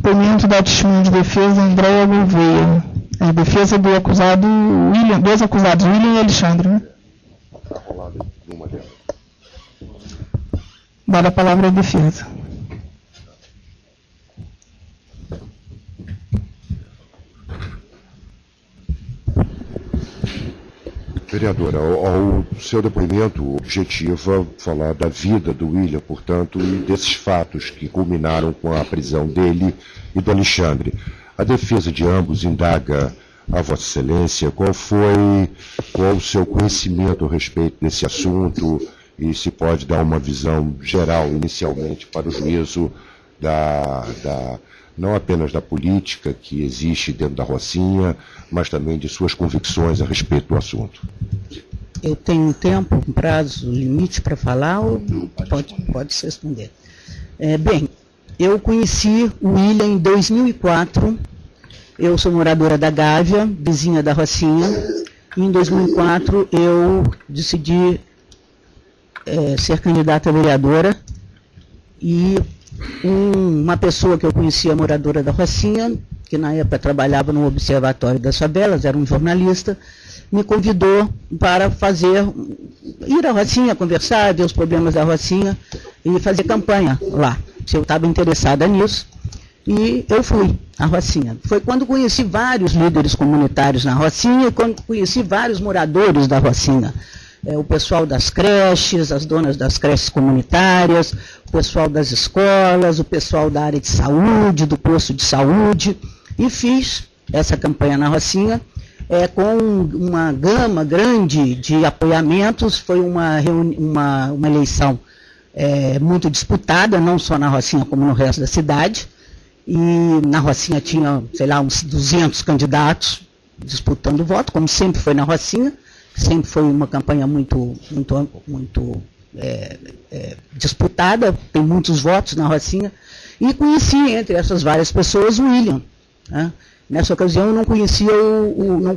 Depoimento da testemunha de defesa, Andréa Gouveia. A defesa do acusado William, dois acusados, William e Alexandre, né? Dada a palavra à defesa. Vereadora, o seu depoimento objetiva falar da vida do William, portanto, e desses fatos que culminaram com a prisão dele e do Alexandre. A defesa de ambos indaga a Vossa Excelência qual o seu conhecimento a respeito desse assunto e se pode dar uma visão geral, inicialmente, para o juízo não apenas da política que existe dentro da Rocinha, mas também de suas convicções a respeito do assunto. Eu tenho um tempo, um prazo, limite para falar ou pode se responder? Bem, eu conheci o William em 2004, eu sou moradora da Gávea, vizinha da Rocinha, e em 2004 eu decidi ser candidata a vereadora, e uma pessoa que eu conhecia, moradora da Rocinha, que na época trabalhava no Observatório das Favelas, era um jornalista, me convidou para ir à Rocinha, conversar, ver os problemas da Rocinha e fazer campanha lá, se eu estava interessada nisso. E eu fui à Rocinha. Foi quando conheci vários líderes comunitários na Rocinha e quando conheci vários moradores da Rocinha. O pessoal das creches, as donas das creches comunitárias, o pessoal das escolas, o pessoal da área de saúde, do posto de saúde, e fiz essa campanha na Rocinha com uma gama grande de apoiamentos. Foi uma eleição muito disputada, não só na Rocinha como no resto da cidade, e na Rocinha tinha, sei lá, uns 200 candidatos disputando o voto, como sempre foi na Rocinha. Sempre foi uma campanha muito disputada, tem muitos votos na Rocinha, e conheci entre essas várias pessoas o William, né? Nessa ocasião eu não conhecia o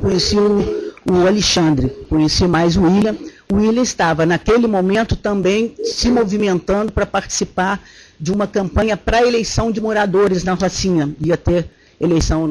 Alexandre, conheci mais o William. O William estava naquele momento também se movimentando para participar de uma campanha para a eleição de moradores na Rocinha. Ia ter eleição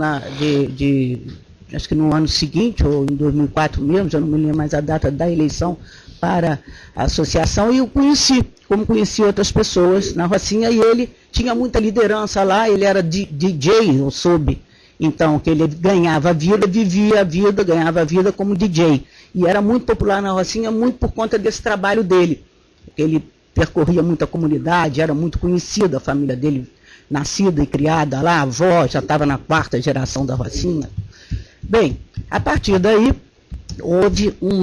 acho que no ano seguinte, ou em 2004 mesmo, já não me lembro mais a data da eleição para a associação, e eu conheci, como conheci outras pessoas na Rocinha, e ele tinha muita liderança lá, ele era DJ, eu soube, então, que ele ganhava a vida, vivia a vida, ganhava a vida como DJ, e era muito popular na Rocinha, muito por conta desse trabalho dele, ele percorria muita comunidade, era muito conhecido, a família dele, nascida e criada lá, a avó já estava na 4ª geração da Rocinha. Bem, a partir daí, houve um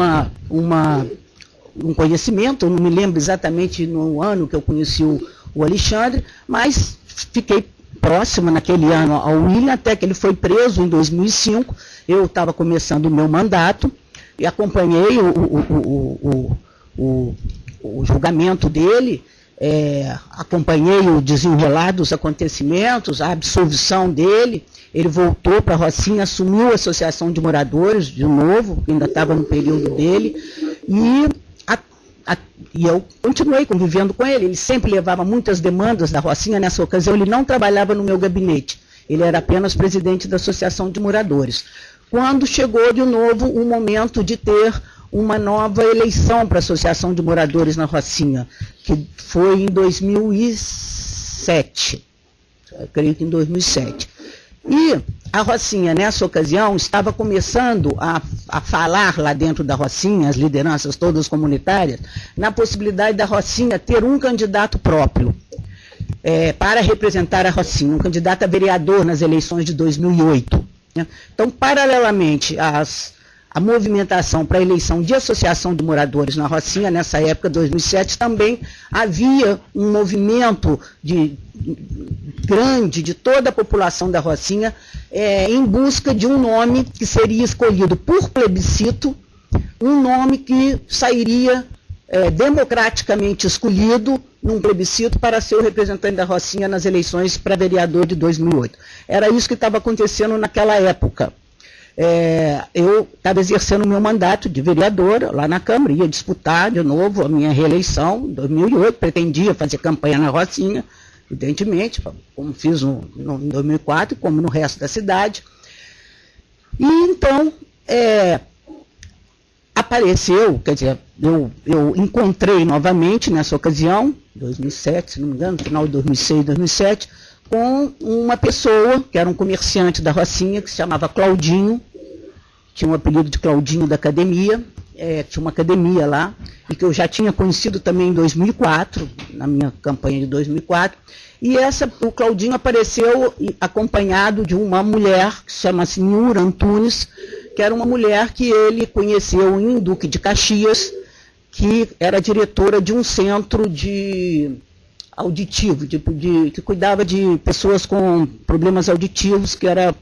conhecimento, eu não me lembro exatamente no ano que eu conheci o Alexandre, mas fiquei próxima naquele ano ao William, até que ele foi preso em 2005, eu estava começando o meu mandato, e acompanhei o julgamento dele, acompanhei o desenrolar dos acontecimentos, a absolvição dele. Ele voltou para a Rocinha, assumiu a Associação de Moradores de novo, ainda estava no período dele, e eu continuei convivendo com ele. Ele sempre levava muitas demandas da Rocinha. Nessa ocasião ele não trabalhava no meu gabinete, ele era apenas presidente da Associação de Moradores. Quando chegou de novo o momento de ter uma nova eleição para a Associação de Moradores na Rocinha, que foi em 2007, eu creio que em 2007. E a Rocinha, nessa ocasião, estava começando a falar lá dentro da Rocinha, as lideranças todas comunitárias, na possibilidade da Rocinha ter um candidato próprio para representar a Rocinha, um candidato a vereador nas eleições de 2008. Né? Então, paralelamente a movimentação para a eleição de associação de moradores na Rocinha, nessa época, 2007, também havia um movimento grande de toda a população da Rocinha em busca de um nome que seria escolhido por plebiscito, um nome que sairia democraticamente escolhido num plebiscito para ser o representante da Rocinha nas eleições para vereador de 2008. Era isso que estava acontecendo naquela época. Eu estava exercendo o meu mandato de vereadora lá na Câmara, ia disputar de novo a minha reeleição em 2008, pretendia fazer campanha na Rocinha, evidentemente, como fiz em 2004, como no resto da cidade. E então, apareceu, quer dizer, eu encontrei novamente nessa ocasião, 2007, se não me engano, no final de 2006, 2007, com uma pessoa, que era um comerciante da Rocinha, que se chamava Claudinho, tinha um apelido de Claudinho da academia, tinha uma academia lá, e que eu já tinha conhecido também em 2004, na minha campanha de 2004, e o Claudinho apareceu acompanhado de uma mulher, que se chama Niura Antunes, que era uma mulher que ele conheceu em Duque de Caxias, que era diretora de um centro de auditivo, que cuidava de pessoas com problemas auditivos, que era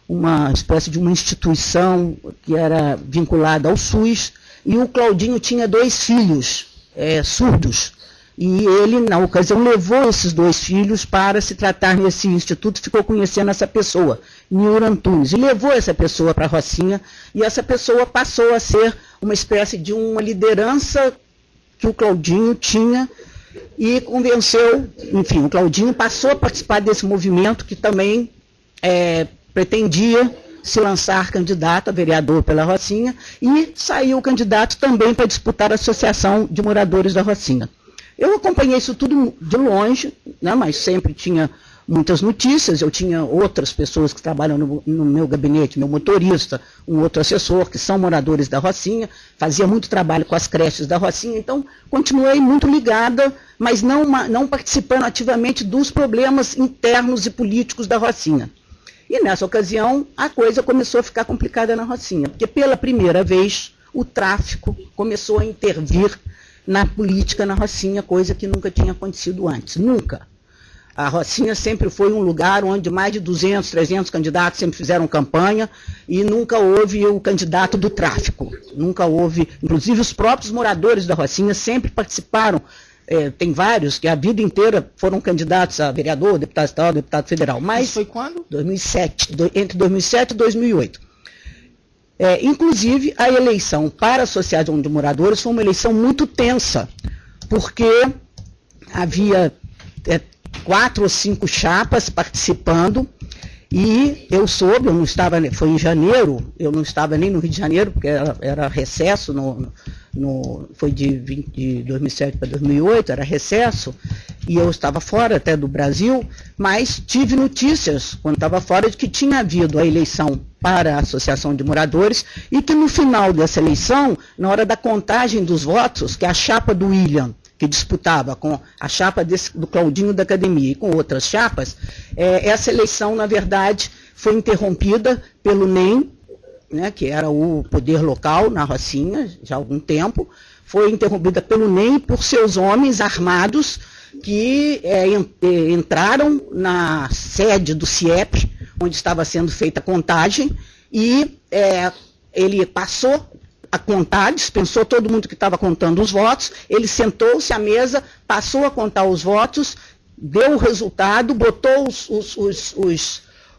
uma espécie de uma instituição que era vinculada ao SUS, e o Claudinho tinha 2 filhos surdos, e ele, na ocasião, levou esses 2 filhos para se tratar nesse instituto, ficou conhecendo essa pessoa, Niura Antunes, e levou essa pessoa para a Rocinha, e essa pessoa passou a ser uma espécie de uma liderança que o Claudinho tinha, e convenceu, enfim, o Claudinho passou a participar desse movimento que também pretendia se lançar candidato a vereador pela Rocinha, e saiu candidato também para disputar a Associação de Moradores da Rocinha. Eu acompanhei isso tudo de longe, né, mas sempre tinha muitas notícias, eu tinha outras pessoas que trabalham no meu gabinete, meu motorista, um outro assessor, que são moradores da Rocinha, fazia muito trabalho com as creches da Rocinha, então continuei muito ligada, mas não participando ativamente dos problemas internos e políticos da Rocinha. E nessa ocasião a coisa começou a ficar complicada na Rocinha, porque pela primeira vez o tráfico começou a intervir na política na Rocinha, coisa que nunca tinha acontecido antes, nunca. A Rocinha sempre foi um lugar onde mais de 200, 300 candidatos sempre fizeram campanha e nunca houve o candidato do tráfico. Nunca houve, inclusive os próprios moradores da Rocinha sempre participaram. Tem vários que a vida inteira foram candidatos a vereador, deputado estadual, deputado federal. Mas isso foi quando? 2007, entre 2007 e 2008. Inclusive, a eleição para a Associação de Moradores foi uma eleição muito tensa, porque havia 4 ou 5 chapas participando, e eu soube, eu não estava, foi em janeiro, eu não estava nem no Rio de Janeiro, porque era recesso, foi de 2007 para 2008, era recesso, e eu estava fora até do Brasil, mas tive notícias, quando estava fora, de que tinha havido a eleição para a Associação de Moradores, e que no final dessa eleição, na hora da contagem dos votos, que a chapa do William, que disputava com a chapa do Claudinho da Academia e com outras chapas, essa eleição, na verdade, foi interrompida pelo NEM, né, que era o poder local na Rocinha, já há algum tempo, foi interrompida pelo NEM por seus homens armados que entraram na sede do CIEP, onde estava sendo feita a contagem, e ele passou a contar, dispensou todo mundo que estava contando os votos, ele sentou-se à mesa, passou a contar os votos, deu o resultado, botou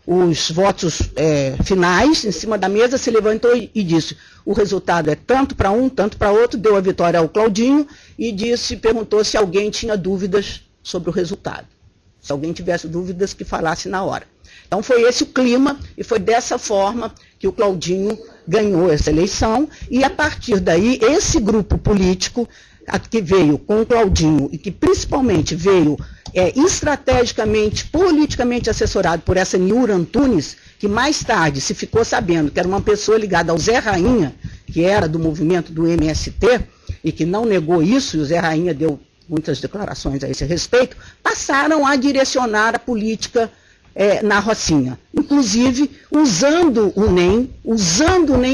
os votos finais em cima da mesa, se levantou e disse: o resultado é tanto para um, tanto para outro, deu a vitória ao Claudinho e perguntou se alguém tinha dúvidas sobre o resultado. Se alguém tivesse dúvidas, que falasse na hora. Então foi esse o clima, e foi dessa forma que o Claudinho ganhou essa eleição, e a partir daí, esse grupo político que veio com o Claudinho, e que principalmente veio estrategicamente, politicamente assessorado por essa Niura Antunes, que mais tarde se ficou sabendo que era uma pessoa ligada ao Zé Rainha, que era do movimento do MST, e que não negou isso, e o Zé Rainha deu muitas declarações a esse respeito, passaram a direcionar a política na Rocinha, inclusive usando o NEM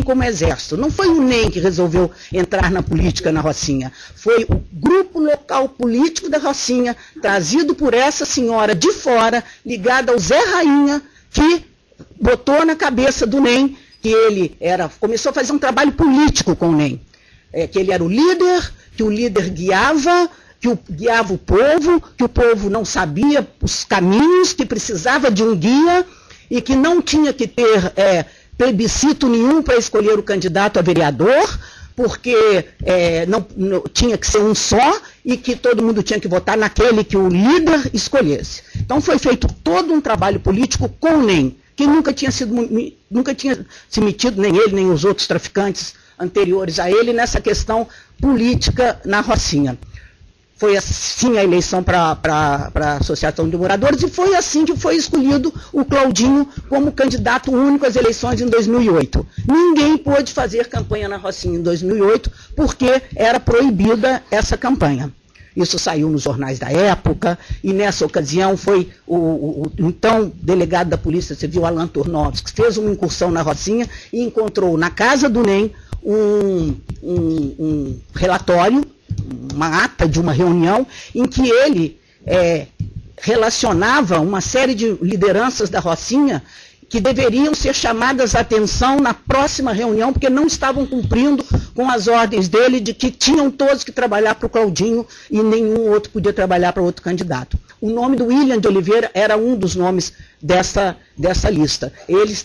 como exército. Não foi o NEM que resolveu entrar na política na Rocinha, foi o grupo local político da Rocinha, trazido por essa senhora de fora, ligada ao Zé Rainha, que botou na cabeça do NEM que ele começou a fazer um trabalho político com o NEM, que ele era o líder, que o líder guiava o povo, que o povo não sabia os caminhos, que precisava de um guia e que não tinha que ter plebiscito nenhum para escolher o candidato a vereador, porque tinha que ser um só e que todo mundo tinha que votar naquele que o líder escolhesse. Então foi feito todo um trabalho político com o NEM, que nunca tinha se metido, nem ele, nem os outros traficantes anteriores a ele, nessa questão política na Rocinha. Foi assim a eleição para a Associação de Moradores e foi assim que foi escolhido o Claudinho como candidato único às eleições em 2008. Ninguém pôde fazer campanha na Rocinha em 2008 porque era proibida essa campanha. Isso saiu nos jornais da época, e nessa ocasião foi o então delegado da Polícia Civil, Alan Turnovski, que fez uma incursão na Rocinha e encontrou na casa do NEM um relatório, uma ata de uma reunião, em que ele relacionava uma série de lideranças da Rocinha que deveriam ser chamadas à atenção na próxima reunião, porque não estavam cumprindo com as ordens dele de que tinham todos que trabalhar para o Claudinho e nenhum outro podia trabalhar para outro candidato. O nome do William de Oliveira era um dos nomes dessa lista. Ele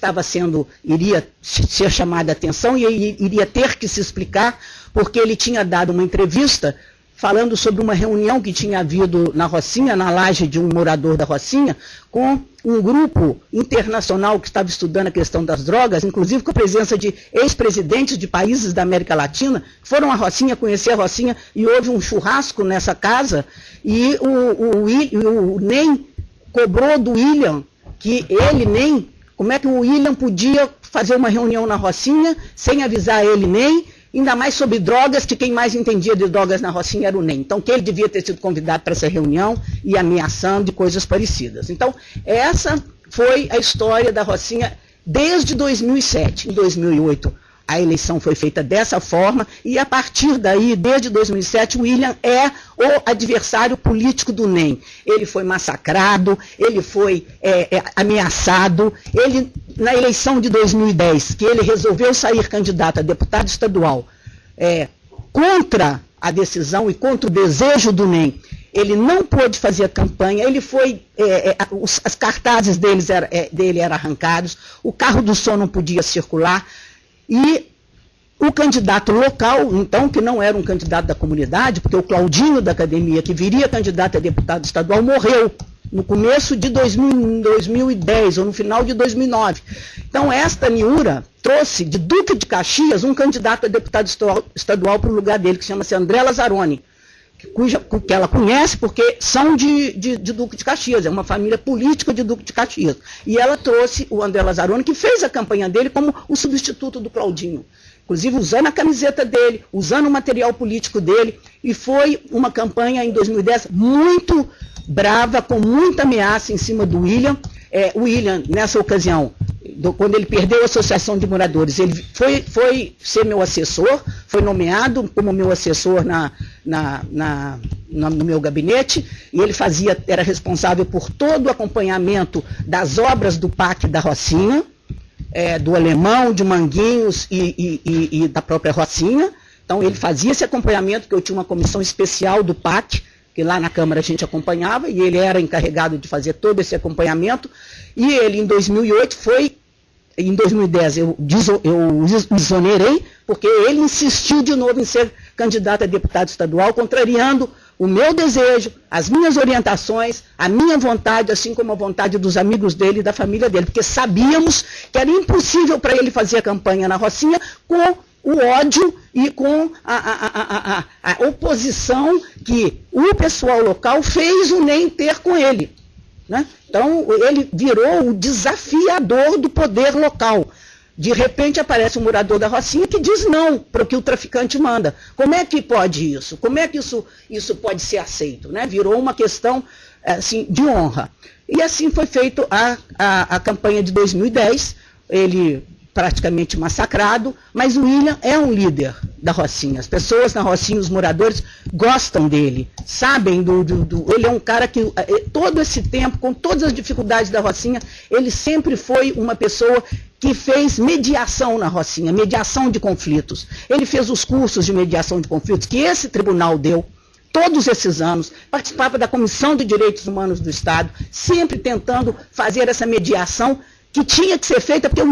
iria ser chamado à atenção e iria ter que se explicar, porque ele tinha dado uma entrevista falando sobre uma reunião que tinha havido na Rocinha, na laje de um morador da Rocinha, com um grupo internacional que estava estudando a questão das drogas, inclusive com a presença de ex-presidentes de países da América Latina, que foram à Rocinha, conhecer a Rocinha, e houve um churrasco nessa casa, e o NEM cobrou do William, que ele nem, como é que o William podia fazer uma reunião na Rocinha, sem avisar ele nem, ainda mais sobre drogas, que quem mais entendia de drogas na Rocinha era o NEM. Então, que ele devia ter sido convidado para essa reunião e ameaçando e coisas parecidas. Então, essa foi a história da Rocinha desde 2007. Em 2008, a eleição foi feita dessa forma e, a partir daí, desde 2007, o William é o adversário político do NEM. Ele foi massacrado, ele foi ameaçado, ele, na eleição de 2010, que ele resolveu sair candidato a deputado estadual contra a decisão e contra o desejo do NEM, ele não pôde fazer a campanha, ele foi, as cartazes dele eram arrancados, o carro do som não podia circular, e o candidato local, então, que não era um candidato da comunidade, porque o Claudinho da academia, que viria candidato a deputado estadual, morreu no começo de 2010, ou no final de 2009. Então, esta Niura trouxe de Duque de Caxias um candidato a deputado estadual para o lugar dele, que chama-se André Lazzaroni, que ela conhece porque são de Duque de Caxias, é uma família política de Duque de Caxias. E ela trouxe o André Lazzaroni, que fez a campanha dele como o substituto do Claudinho, inclusive usando a camiseta dele, usando o material político dele, e foi uma campanha em 2010 muito brava, com muita ameaça em cima do William. O William, nessa ocasião, quando ele perdeu a Associação de Moradores, ele foi ser meu assessor, foi nomeado como meu assessor no meu gabinete, e ele era responsável por todo o acompanhamento das obras do PAC da Rocinha, do Alemão, de Manguinhos e da própria Rocinha. Então ele fazia esse acompanhamento, porque eu tinha uma comissão especial do PAC, que lá na Câmara a gente acompanhava, e ele era encarregado de fazer todo esse acompanhamento, e ele em 2008 em 2010 eu exonerei, porque ele insistiu de novo em ser candidato a deputado estadual, contrariando o meu desejo, as minhas orientações, a minha vontade, assim como a vontade dos amigos dele e da família dele, porque sabíamos que era impossível para ele fazer a campanha na Rocinha com o ódio e com a oposição que o pessoal local fez o NEM ter com ele, né? Então, ele virou o desafiador do poder local. De repente aparece um morador da Rocinha que diz não para o que o traficante manda. Como é que pode isso? Como é que isso pode ser aceito, né? Virou uma questão assim, de honra. E assim foi feita a campanha de 2010, ele praticamente massacrado, mas o William é um líder da Rocinha. As pessoas na Rocinha, os moradores, gostam dele, sabem ele é um cara que, todo esse tempo, com todas as dificuldades da Rocinha, ele sempre foi uma pessoa que fez mediação na Rocinha, mediação de conflitos. Ele fez os cursos de mediação de conflitos que esse tribunal deu todos esses anos, participava da Comissão de Direitos Humanos do Estado, sempre tentando fazer essa mediação que tinha que ser feita porque o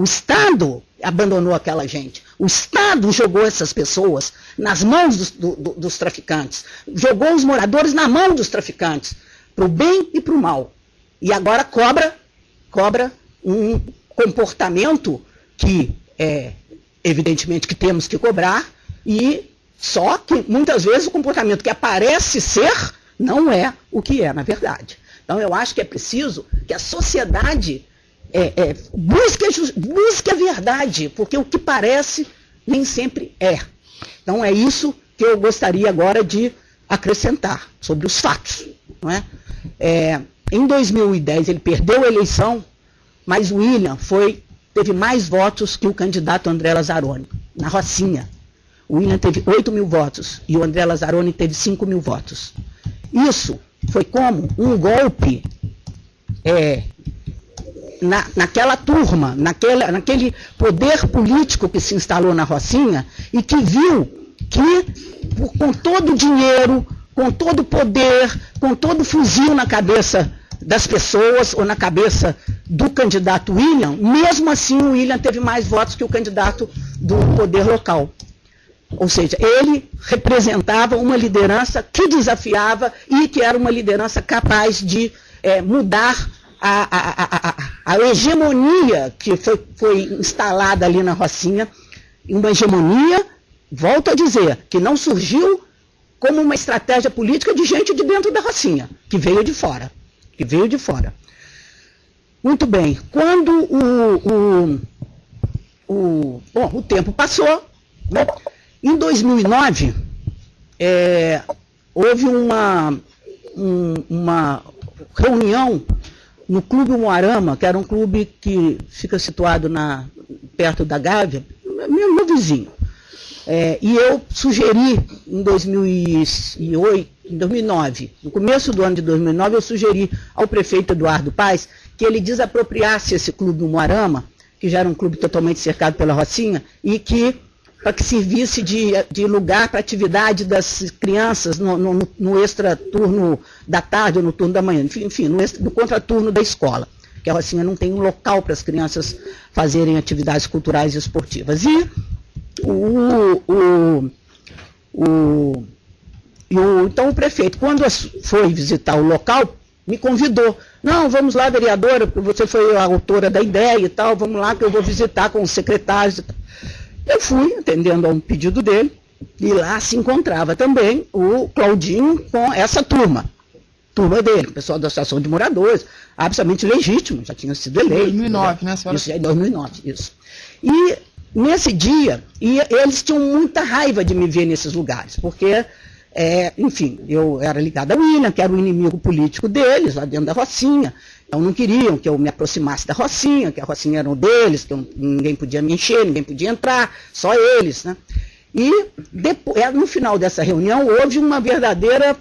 Estado abandonou aquela gente. O Estado jogou essas pessoas nas mãos dos traficantes, jogou os moradores na mão dos traficantes, para o bem e para o mal. E agora cobra um comportamento que, evidentemente, que temos que cobrar, e só que, muitas vezes, o comportamento que aparece ser não é o que é, na verdade. Então, eu acho que é preciso que a sociedade busque a verdade, porque o que parece nem sempre é. Então, é isso que eu gostaria agora de acrescentar sobre os fatos. Não é? Em 2010, ele perdeu a eleição, mas o William teve mais votos que o candidato André Lazzaroni, na Rocinha. O William teve 8 mil votos e o André Lazzaroni teve 5 mil votos. Isso foi como um golpe naquela turma, naquele poder político que se instalou na Rocinha e que viu que, com todo o dinheiro, com todo o poder, com todo o fuzil na cabeça das pessoas ou na cabeça do candidato William, mesmo assim o William teve mais votos que o candidato do poder local. Ou seja, ele representava uma liderança que desafiava e que era uma liderança capaz de mudar a hegemonia que foi instalada ali na Rocinha, uma hegemonia, volto a dizer, que não surgiu como uma estratégia política de gente de dentro da Rocinha, que veio de fora. Muito bem, quando o tempo passou, né, em 2009, houve uma reunião no Clube Umuarama, que era um clube que fica situado perto da Gávea, meu vizinho. E eu sugeri, em 2009, no começo do ano de 2009, eu sugeri ao prefeito Eduardo Paes que ele desapropriasse esse Clube Umuarama, que já era um clube totalmente cercado pela Rocinha, e para que servisse de lugar para atividade das crianças no extraturno da tarde ou no turno da manhã, enfim, no contraturno da escola, que a Rocinha não tem um local para as crianças fazerem atividades culturais e esportivas. E então o prefeito, quando foi visitar o local, me convidou. Não, vamos lá, vereadora, porque você foi a autora da ideia e tal, vamos lá que eu vou visitar com os secretários e tal. Eu fui, atendendo a um pedido dele, e lá se encontrava também o Claudinho com essa turma dele, o pessoal da Associação de Moradores, absolutamente legítimo, já tinha sido eleito. 2009, né, senhora? Isso, 2009, isso. E nesse dia, eles tinham muita raiva de me ver nesses lugares, porque, enfim, eu era ligado ao William, que era o inimigo político deles, lá dentro da Rocinha. Então não queriam que eu me aproximasse da Rocinha, que a Rocinha era um deles, que ninguém podia me encher, ninguém podia entrar, só eles, né? E depois, no final dessa reunião houve uma verdadeira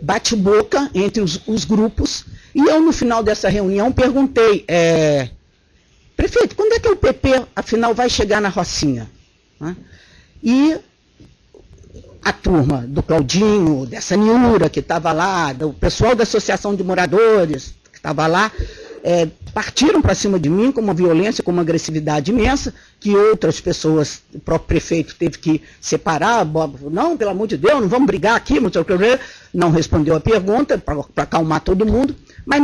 bate-boca entre os grupos, e eu no final dessa reunião perguntei, prefeito, quando é que o PP, afinal, vai chegar na Rocinha? Né? E a turma do Claudinho, dessa Niura que estava lá, do pessoal da Associação de Moradores que estava lá, partiram para cima de mim com uma violência, com uma agressividade imensa, que outras pessoas, o próprio prefeito teve que separar, não, pelo amor de Deus, não vamos brigar aqui, não respondeu a pergunta para acalmar todo mundo, mas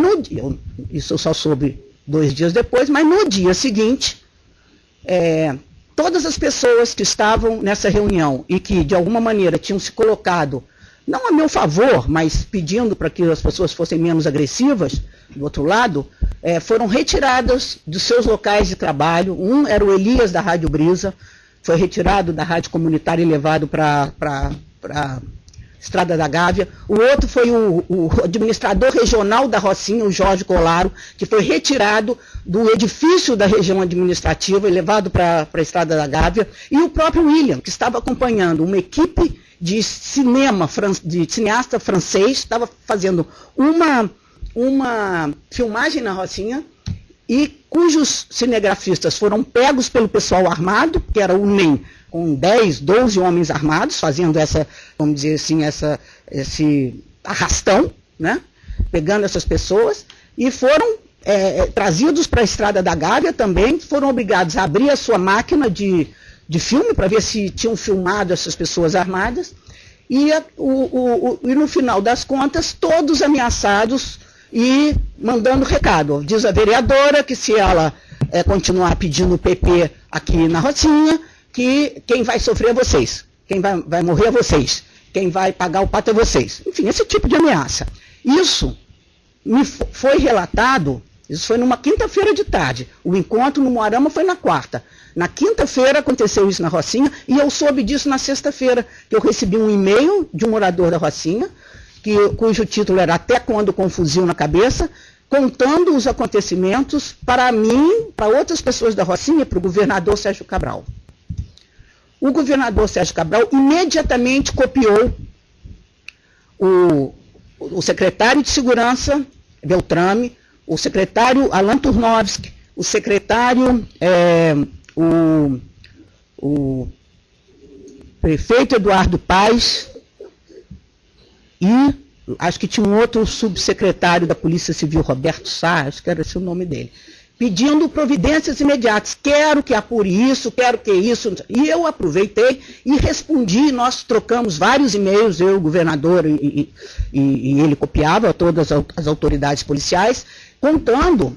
isso eu só soube 2 dias depois, mas no dia seguinte, todas as pessoas que estavam nessa reunião e que de alguma maneira tinham se colocado, não a meu favor, mas pedindo para que as pessoas fossem menos agressivas, do outro lado, foram retiradas dos seus locais de trabalho. Um era o Elias da Rádio Brisa, foi retirado da rádio comunitária e levado para a Estrada da Gávea. O outro foi o administrador regional da Rocinha, o Jorge Colaro, que foi retirado do edifício da região administrativa e levado para a Estrada da Gávea. E o próprio William, que estava acompanhando uma equipe de cineasta francês, estava fazendo uma filmagem na Rocinha, e cujos cinegrafistas foram pegos pelo pessoal armado, que era o NEM, com 10, 12 homens armados, fazendo vamos dizer assim, esse arrastão, né? Pegando essas pessoas, e foram trazidos para a Estrada da Gávea também, foram obrigados a abrir a sua máquina de de filme para ver se tinham filmado essas pessoas armadas, e no final das contas, todos ameaçados e mandando recado. Diz a vereadora que se ela continuar pedindo o PP aqui na Rocinha, que quem vai sofrer é vocês, quem vai morrer é vocês, quem vai pagar o pato é vocês. Enfim, esse tipo de ameaça. Isso me foi relatado, isso foi numa quinta-feira de tarde. O encontro no Moarama foi na quarta. Na quinta-feira aconteceu isso na Rocinha, e eu soube disso na sexta-feira, que eu recebi um e-mail de um morador da Rocinha, cujo título era Até Quando com um Fuzil na Cabeça, contando os acontecimentos para mim, para outras pessoas da Rocinha e para o governador Sérgio Cabral. O governador Sérgio Cabral imediatamente copiou o secretário de Segurança, Beltrame, o secretário Alan Turnovski, o secretário, o prefeito Eduardo Paes, e acho que tinha um outro subsecretário da Polícia Civil, Roberto Sá, acho que era esse o nome dele, pedindo providências imediatas. Quero que apure isso, quero que isso. E eu aproveitei e respondi. Nós trocamos vários e-mails, eu, o governador, e ele copiava todas as autoridades policiais, contando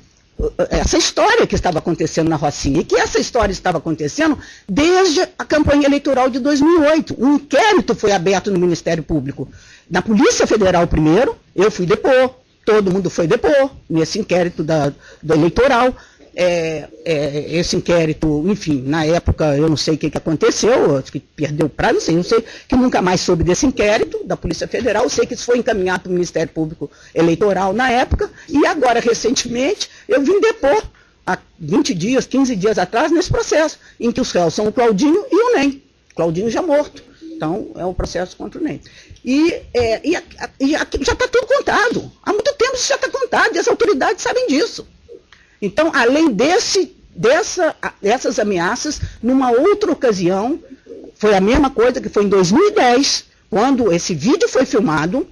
essa história que estava acontecendo na Rocinha. E que essa história estava acontecendo desde a campanha eleitoral de 2008. Um inquérito foi aberto no Ministério Público. Na Polícia Federal primeiro, eu fui depor. Todo mundo foi depor nesse inquérito do eleitoral. Esse inquérito, enfim, na época eu não sei o que aconteceu, acho que perdeu o prazo, não sei, que nunca mais soube desse inquérito da Polícia Federal. Eu sei que isso foi encaminhado para o Ministério Público Eleitoral na época, e agora, recentemente, eu vim depor, há 20 dias, 15 dias atrás, nesse processo, em que os réus são o Claudinho e o NEM. Claudinho já morto. Então, é um processo contra o NEM. E já está tudo contado. Há muito tempo isso já está contado, e as autoridades sabem disso. Então, além dessas ameaças, numa outra ocasião, foi a mesma coisa, que foi em 2010, quando esse vídeo foi filmado,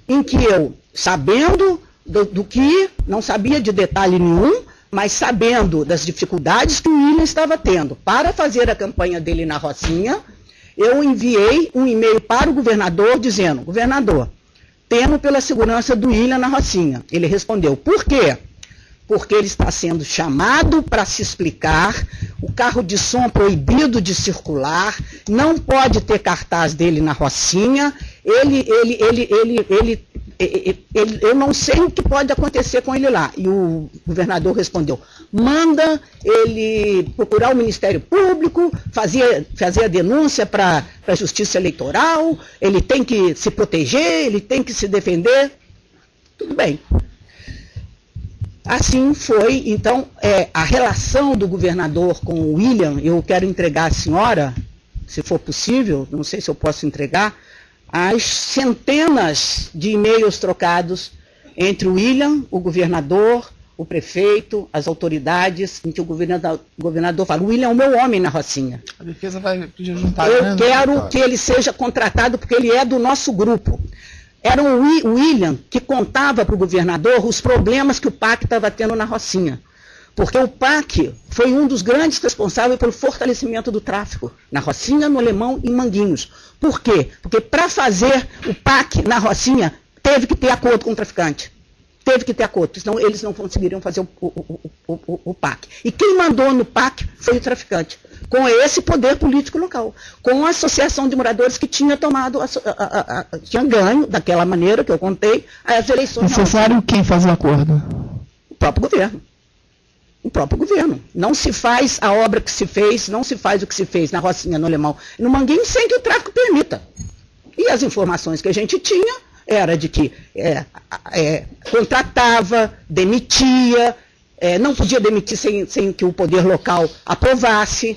em que eu, sabendo do que, não sabia de detalhe nenhum, mas sabendo das dificuldades que o William estava tendo para fazer a campanha dele na Rocinha, eu enviei um e-mail para o governador dizendo: governador, temo pela segurança do William na Rocinha. Ele respondeu: por quê? Porque ele está sendo chamado para se explicar, o carro de som proibido de circular, não pode ter cartaz dele na Rocinha, eu não sei o que pode acontecer com ele lá. E o governador respondeu: manda ele procurar o Ministério Público, fazer a denúncia para a Justiça Eleitoral, ele tem que se proteger, ele tem que se defender. Tudo bem. Assim foi, então, a relação do governador com o William. Eu quero entregar à senhora, se for possível, não sei se eu posso entregar, as centenas de e-mails trocados entre o William, o governador, o prefeito, as autoridades, em que o governador fala: o William é o meu homem na Rocinha. A defesa vai pedir juntar. Eu quero que ele seja contratado porque ele é do nosso grupo. Era o William que contava para o governador os problemas que o PAC estava tendo na Rocinha. Porque o PAC foi um dos grandes responsáveis pelo fortalecimento do tráfico na Rocinha, no Alemão e em Manguinhos. Por quê? Porque para fazer o PAC na Rocinha, teve que ter acordo com o traficante. Teve que ter acordo, senão eles não conseguiriam fazer o PAC. E quem mandou no PAC foi o traficante, com esse poder político local, com a associação de moradores que tinha tinha ganho, daquela maneira que eu contei, as eleições. Necessário quem faz o acordo? O próprio governo. O próprio governo. Não se faz a obra que se fez, não se faz o que se fez na Rocinha, no Alemão, no Manguinho, sem que o tráfico permita. E as informações que a gente tinha era de que contratava, demitia, não podia demitir sem que o poder local aprovasse.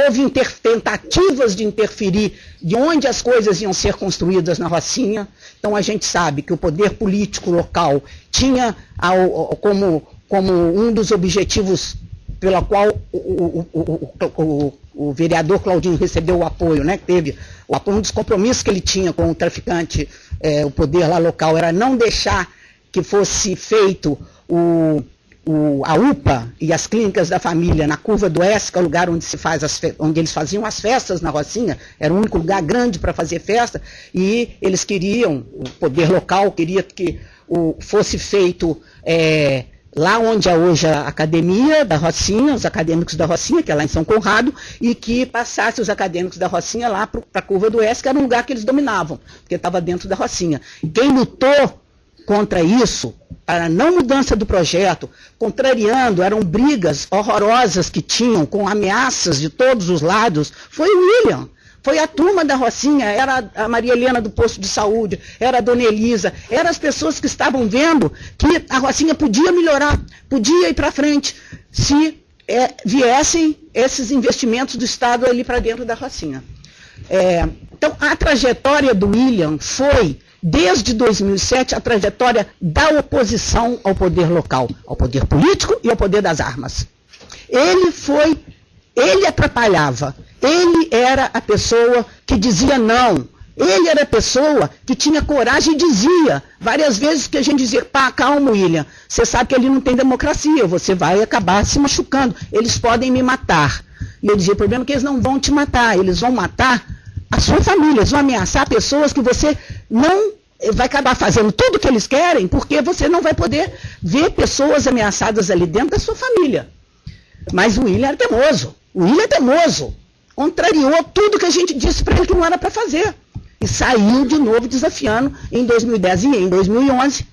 Houve tentativas de interferir de onde as coisas iam ser construídas na Rocinha. Então a gente sabe que o poder político local tinha como um dos objetivos pela qual o vereador Claudinho recebeu o apoio, né? Teve o apoio, um dos compromissos que ele tinha com o traficante, o poder lá local, era não deixar que fosse feito a UPA e as clínicas da família na Curva do Oeste, que é o lugar onde eles faziam as festas na Rocinha, era o único lugar grande para fazer festa, e eles queriam, o poder local queria que fosse feito lá onde é hoje a academia da Rocinha, os acadêmicos da Rocinha, que é lá em São Conrado, e que passasse os acadêmicos da Rocinha lá para a Curva do Oeste, que era um lugar que eles dominavam, porque estava dentro da Rocinha. Quem lutou contra isso, para a não mudança do projeto, contrariando, eram brigas horrorosas que tinham, com ameaças de todos os lados, foi o William. Foi a turma da Rocinha, era a Maria Helena do posto de saúde, era a Dona Elisa, eram as pessoas que estavam vendo que a Rocinha podia melhorar, podia ir para frente, se viessem esses investimentos do Estado ali para dentro da Rocinha. Então, a trajetória do William foi, desde 2007, a trajetória da oposição ao poder local, ao poder político e ao poder das armas. Ele atrapalhava, ele era a pessoa que dizia não, ele era a pessoa que tinha coragem e dizia, várias vezes que a gente dizia, pá, calma, William, você sabe que ali não tem democracia, você vai acabar se machucando, eles podem me matar. E eu dizia, o problema é que eles não vão te matar, eles vão matar a sua família, eles vão ameaçar pessoas que você não vai acabar fazendo tudo o que eles querem, porque você não vai poder ver pessoas ameaçadas ali dentro da sua família. Mas o William era teimoso. O William é teimoso. Contrariou tudo que a gente disse para ele que não era para fazer. E saiu de novo desafiando em 2010 e em 2011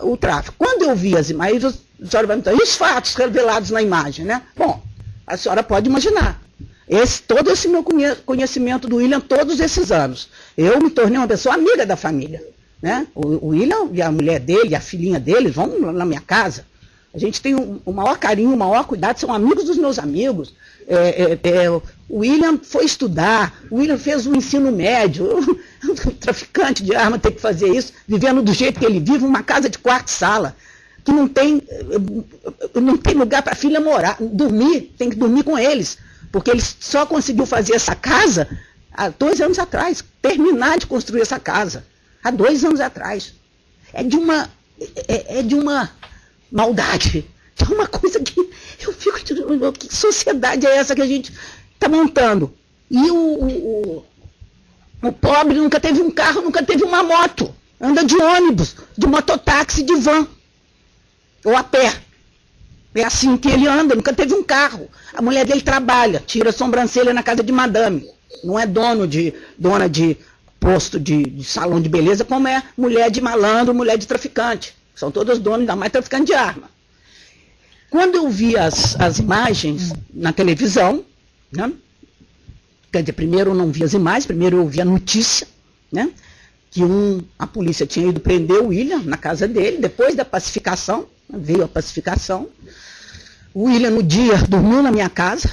o tráfico. Quando eu vi as imagens, a senhora vai me dizer, e os fatos revelados na imagem, né? Bom, a senhora pode imaginar. Todo esse meu conhecimento do William, todos esses anos, eu me tornei uma pessoa amiga da família. Né? O William e a mulher dele, a filhinha dele, vão na minha casa. A gente tem o maior carinho, o maior cuidado, são amigos dos meus amigos. O William foi estudar, o William fez o ensino médio, o traficante de arma tem que fazer isso, vivendo do jeito que ele vive, uma casa de quarto e sala, que não tem lugar para a filha morar, dormir, tem que dormir com eles. Porque ele só conseguiu fazer essa casa há 2 anos atrás, terminar de construir essa casa, há 2 anos atrás. É de uma maldade, é uma coisa que eu fico, que sociedade é essa que a gente está montando? E o pobre nunca teve um carro, nunca teve uma moto, anda de ônibus, de mototáxi, de van, ou a pé. É assim que ele anda, nunca teve um carro. A mulher dele trabalha, tira a sobrancelha na casa de madame. Não é dona de posto de salão de beleza, como é mulher de malandro, mulher de traficante. São todas donas, ainda mais traficante de arma. Quando eu vi as imagens na televisão, né? Quer dizer, primeiro eu não vi as imagens, primeiro eu vi a notícia, né? Que a polícia tinha ido prender o William na casa dele, depois da pacificação, veio a pacificação. O William, no dia, dormiu na minha casa,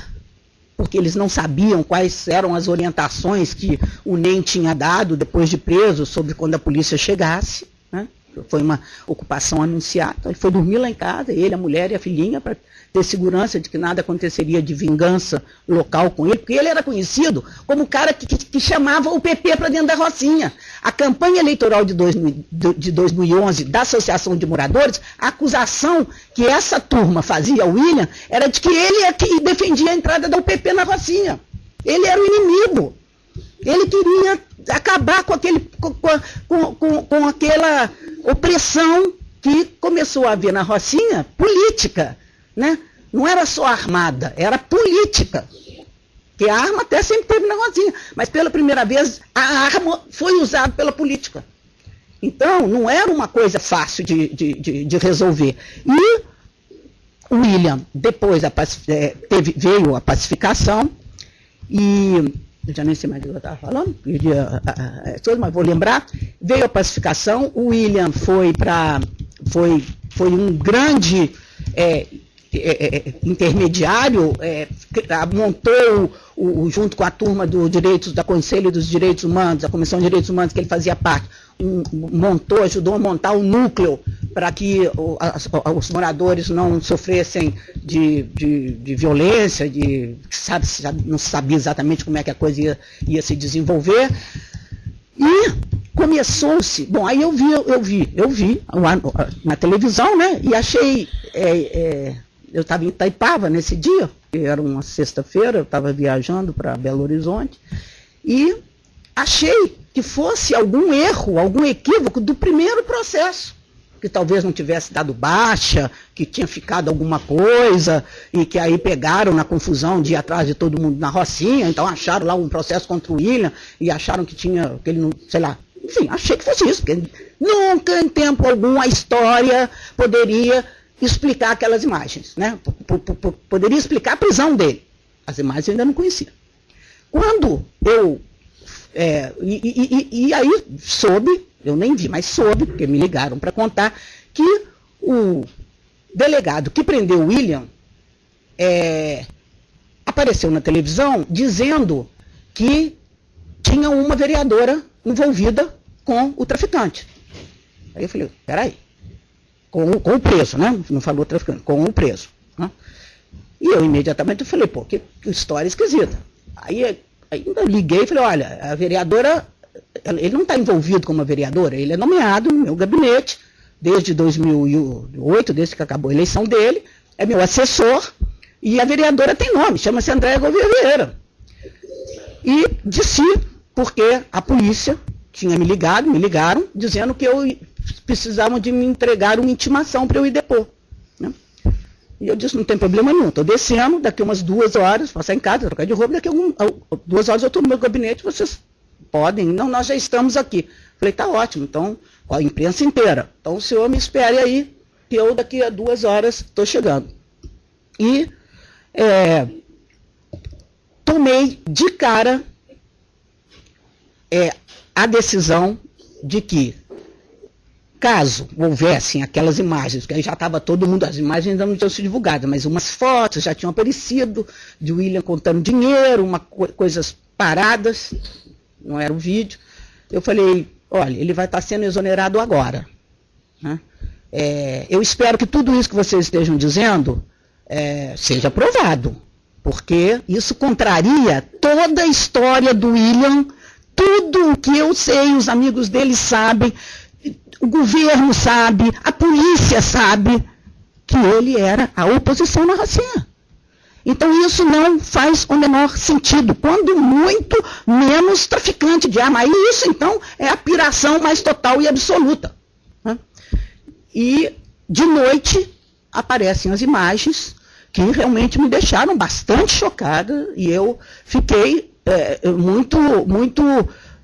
porque eles não sabiam quais eram as orientações que o NEM tinha dado, depois de preso, sobre quando a polícia chegasse. Né? Foi uma ocupação anunciada. Então, ele foi dormir lá em casa, ele, a mulher e a filhinha, para ter segurança de que nada aconteceria de vingança local com ele, porque ele era conhecido como o cara que chamava o PP para dentro da Rocinha. A campanha eleitoral de 2011 da Associação de Moradores, a acusação que essa turma fazia ao William era de que ele é que defendia a entrada da UPP na Rocinha. Ele era o inimigo. Ele queria acabar com aquela opressão que começou a haver na Rocinha, política. Né? Não era só armada, era política. Porque a arma até sempre teve na Rocinha, mas pela primeira vez a arma foi usada pela política. Então, não era uma coisa fácil de resolver. E o William, depois veio a pacificação, e eu já nem sei mais o que eu estava falando, mas vou lembrar, veio a pacificação, o William foi um grande intermediário, montou, junto com a turma da Conselho dos Direitos Humanos, a Comissão de Direitos Humanos que ele fazia parte, ajudou a montar um núcleo para que os moradores não sofressem de violência, não sabia exatamente como é que a coisa ia se desenvolver. E começou-se... Bom, aí eu vi na televisão, né? E achei... eu estava em Itaipava nesse dia, era uma sexta-feira, eu estava viajando para Belo Horizonte, e achei que fosse algum erro, algum equívoco do primeiro processo, que talvez não tivesse dado baixa, que tinha ficado alguma coisa, e que aí pegaram na confusão de ir atrás de todo mundo na Rocinha, então acharam lá um processo contra o William, e acharam que tinha, que ele não, sei lá, enfim, achei que fosse isso, porque nunca em tempo algum a história poderia explicar aquelas imagens, né? Poderia explicar a prisão dele. As imagens eu ainda não conhecia. Quando eu... e aí soube, eu nem vi, mas soube, porque me ligaram para contar, que o delegado que prendeu o William apareceu na televisão dizendo que tinha uma vereadora envolvida com o traficante. Aí eu falei, peraí, com o preso, né? Não falou traficante, com o preso. Né? E eu imediatamente falei, pô, que história esquisita. Aí eu liguei e falei, olha, a vereadora, ele não está envolvido como uma vereadora, ele é nomeado no meu gabinete desde 2008, desde que acabou a eleição dele, é meu assessor, e a vereadora tem nome, chama-se Andréa Gouveia Vieira. E disse, porque a polícia tinha me ligaram, dizendo que precisavam de me entregar uma intimação para eu ir depor. Né? E eu disse, não tem problema nenhum, estou descendo, daqui umas 2 horas, passar em casa, trocar de roupa, daqui a 2 horas eu estou no meu gabinete, vocês podem, não, nós já estamos aqui. Falei, tá ótimo, então, a imprensa inteira, então o senhor me espere aí, que eu daqui a 2 horas estou chegando. E tomei de cara a decisão de que, caso houvessem aquelas imagens, porque aí já estava todo mundo, as imagens ainda não tinham sido divulgadas, mas umas fotos já tinham aparecido, de William contando dinheiro, coisas paradas, não era o vídeo. Eu falei, olha, ele vai estar sendo exonerado agora. Né? Eu espero que tudo isso que vocês estejam dizendo seja provado, porque isso contraria toda a história do William, tudo o que eu sei, os amigos dele sabem, o governo sabe, a polícia sabe que ele era a oposição na Rocinha. Então isso não faz o menor sentido, quando muito menos traficante de arma. Aí isso então é a piração mais total e absoluta. Né? E de noite aparecem as imagens que realmente me deixaram bastante chocada e eu fiquei muito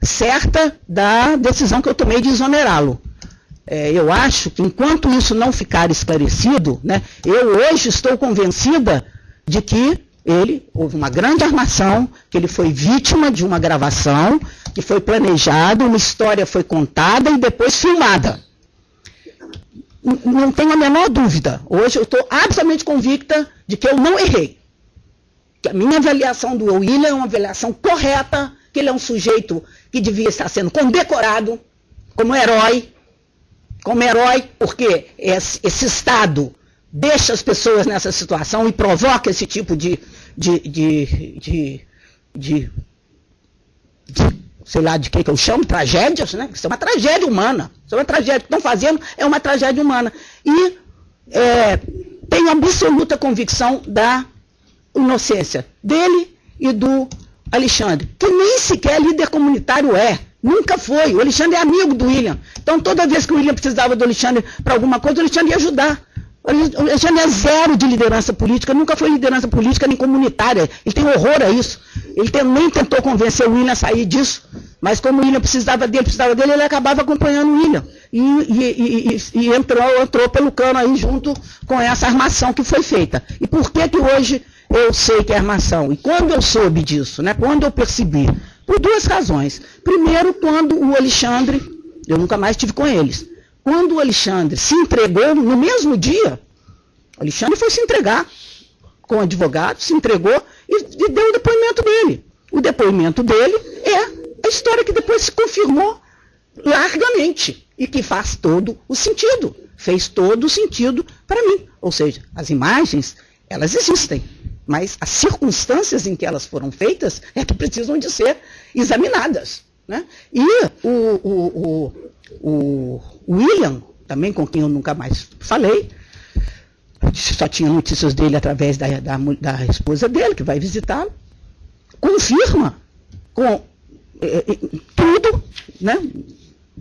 certa da decisão que eu tomei de exonerá-lo. Eu acho que enquanto isso não ficar esclarecido, né, eu hoje estou convencida de que houve uma grande armação, que ele foi vítima de uma gravação, que foi planejada, uma história foi contada e depois filmada. Não tenho a menor dúvida. Hoje eu estou absolutamente convicta de que eu não errei. Que a minha avaliação do William é uma avaliação correta, que ele é um sujeito que devia estar sendo condecorado como herói, porque esse Estado deixa as pessoas nessa situação e provoca esse tipo de sei lá de que eu chamo, tragédias, né? Isso é uma tragédia humana. Isso é uma tragédia que estão fazendo, é uma tragédia humana. E tenho absoluta convicção da inocência dele e do Alexandre, que nem sequer líder comunitário nunca foi. O Alexandre é amigo do William. Então, toda vez que o William precisava do Alexandre para alguma coisa, o Alexandre ia ajudar. O Alexandre é zero de liderança política, nunca foi liderança política nem comunitária. Ele tem horror a isso. Ele nem tentou convencer o William a sair disso, mas como o William precisava dele, ele acabava acompanhando o William. E entrou pelo cano aí junto com essa armação que foi feita. E por que hoje eu sei que é armação? E quando eu soube disso, né, quando eu percebi? Por 2 razões. Primeiro, quando o Alexandre, eu nunca mais estive com eles, quando o Alexandre se entregou no mesmo dia, o Alexandre foi se entregar com o advogado, se entregou e deu o depoimento dele. O depoimento dele é a história que depois se confirmou largamente e que faz todo o sentido. Fez todo o sentido para mim. Ou seja, as imagens, elas existem, mas as circunstâncias em que elas foram feitas é que precisam de ser examinadas. né? E o William, também com quem eu nunca mais falei, só tinha notícias dele através da esposa dele, que vai visitá-lo, confirma com tudo, né,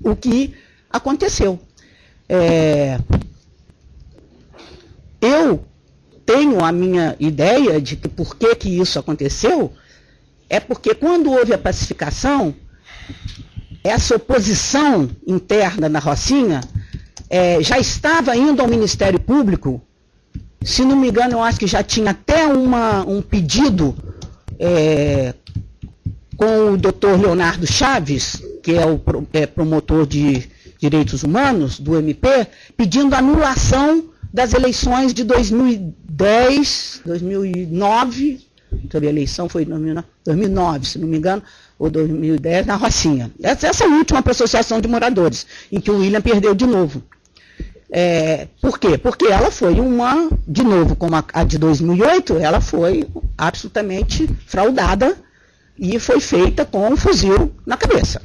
o que aconteceu. Eu tenho a minha ideia de que por que isso aconteceu, é porque quando houve a pacificação, essa oposição interna na Rocinha já estava indo ao Ministério Público. Se não me engano, eu acho que já tinha até um pedido com o doutor Leonardo Chaves, que é o promotor de direitos humanos do MP, pedindo anulação das eleições de 2010, 2009, a eleição foi em 2009, se não me engano, ou 2010, na Rocinha. Essa última para a Associação de Moradores, em que o William perdeu de novo. Por quê? Porque ela foi de novo, como a de 2008, ela foi absolutamente fraudada e foi feita com um fuzil na cabeça.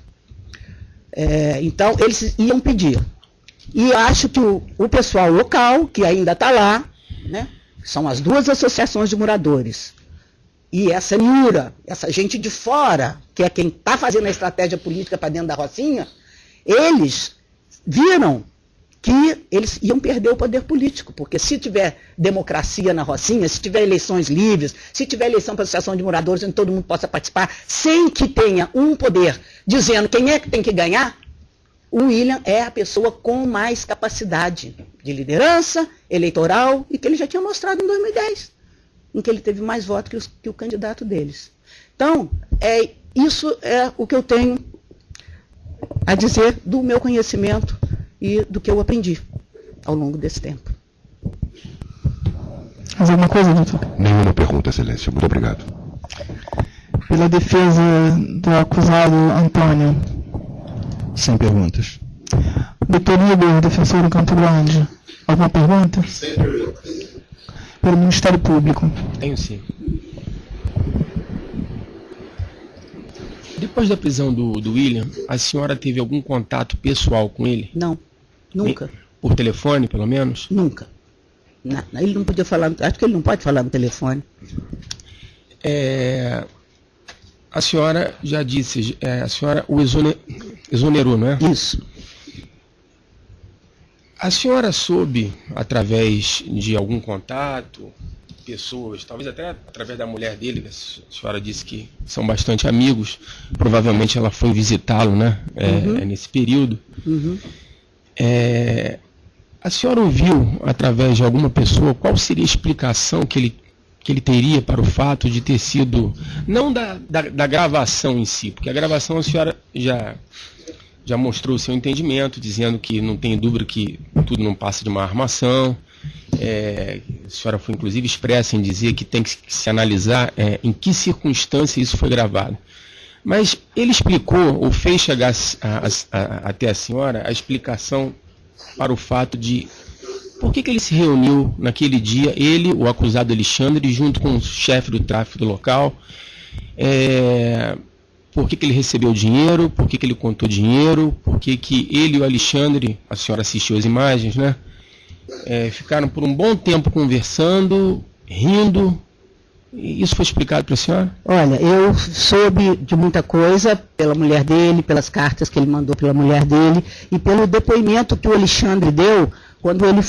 Então, eles iam pedir. E acho que o pessoal local, que ainda está lá, né, são as duas associações de moradores, e essa Miura, essa gente de fora, que é quem está fazendo a estratégia política para dentro da Rocinha, eles viram que eles iam perder o poder político, porque se tiver democracia na Rocinha, se tiver eleições livres, se tiver eleição para a associação de moradores, onde todo mundo possa participar, sem que tenha um poder dizendo quem é que tem que ganhar, o William é a pessoa com mais capacidade de liderança eleitoral, e que ele já tinha mostrado em 2010, em que ele teve mais votos que o candidato deles. Então, isso é o que eu tenho a dizer do meu conhecimento e do que eu aprendi ao longo desse tempo. Mais alguma coisa, doutor? Nenhuma pergunta, Excelência. Muito obrigado. Pela defesa do acusado Antônio. Sem perguntas. Doutor Igor, defensor do Campo Grande. Alguma pergunta? Sem perguntas. Pelo Ministério Público. Tenho sim. Depois da prisão do William, a senhora teve algum contato pessoal com ele? Não, nunca. Por telefone, pelo menos? Nunca. Ele não podia falar, acho que ele não pode falar no telefone. A senhora já disse, a senhora o exonerou, não é? Isso. A senhora soube, através de algum contato, pessoas, talvez até através da mulher dele, que a senhora disse que são bastante amigos, provavelmente ela foi visitá-lo, né? Nesse período. Uhum. A senhora ouviu, através de alguma pessoa, qual seria a explicação que ele teria para o fato de ter sido, não da gravação em si, porque a gravação a senhora já mostrou o seu entendimento, dizendo que não tem dúvida que tudo não passa de uma armação. A senhora foi inclusive expressa em dizer que tem que se analisar em que circunstância isso foi gravado. Mas ele explicou, ou fez chegar até a senhora, a explicação para o fato de por que ele se reuniu naquele dia, ele, o acusado Alexandre, junto com o chefe do tráfico do local, por que ele recebeu dinheiro, por que ele contou dinheiro, por que ele e o Alexandre, a senhora assistiu as imagens, né? Ficaram por um bom tempo conversando, rindo. Isso foi explicado para a senhora? Olha, eu soube de muita coisa pela mulher dele, pelas cartas que ele mandou pela mulher dele e pelo depoimento que o Alexandre deu quando ele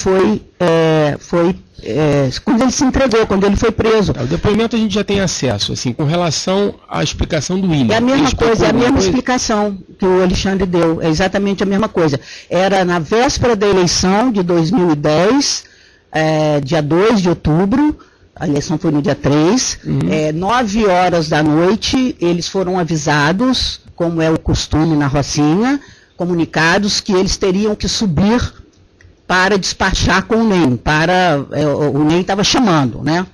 quando ele se entregou, quando ele foi preso. O depoimento a gente já tem acesso, assim, com relação à explicação do William. É a mesma coisa, é a mesma explicação que o Alexandre deu, é exatamente a mesma coisa. Era na véspera da eleição de 2010, dia 2 de outubro, a eleição foi no dia 3, 9 horas da noite, eles foram avisados, como é o costume na Rocinha, comunicados que eles teriam que subir para despachar com o NEM, o NEM estava chamando, né?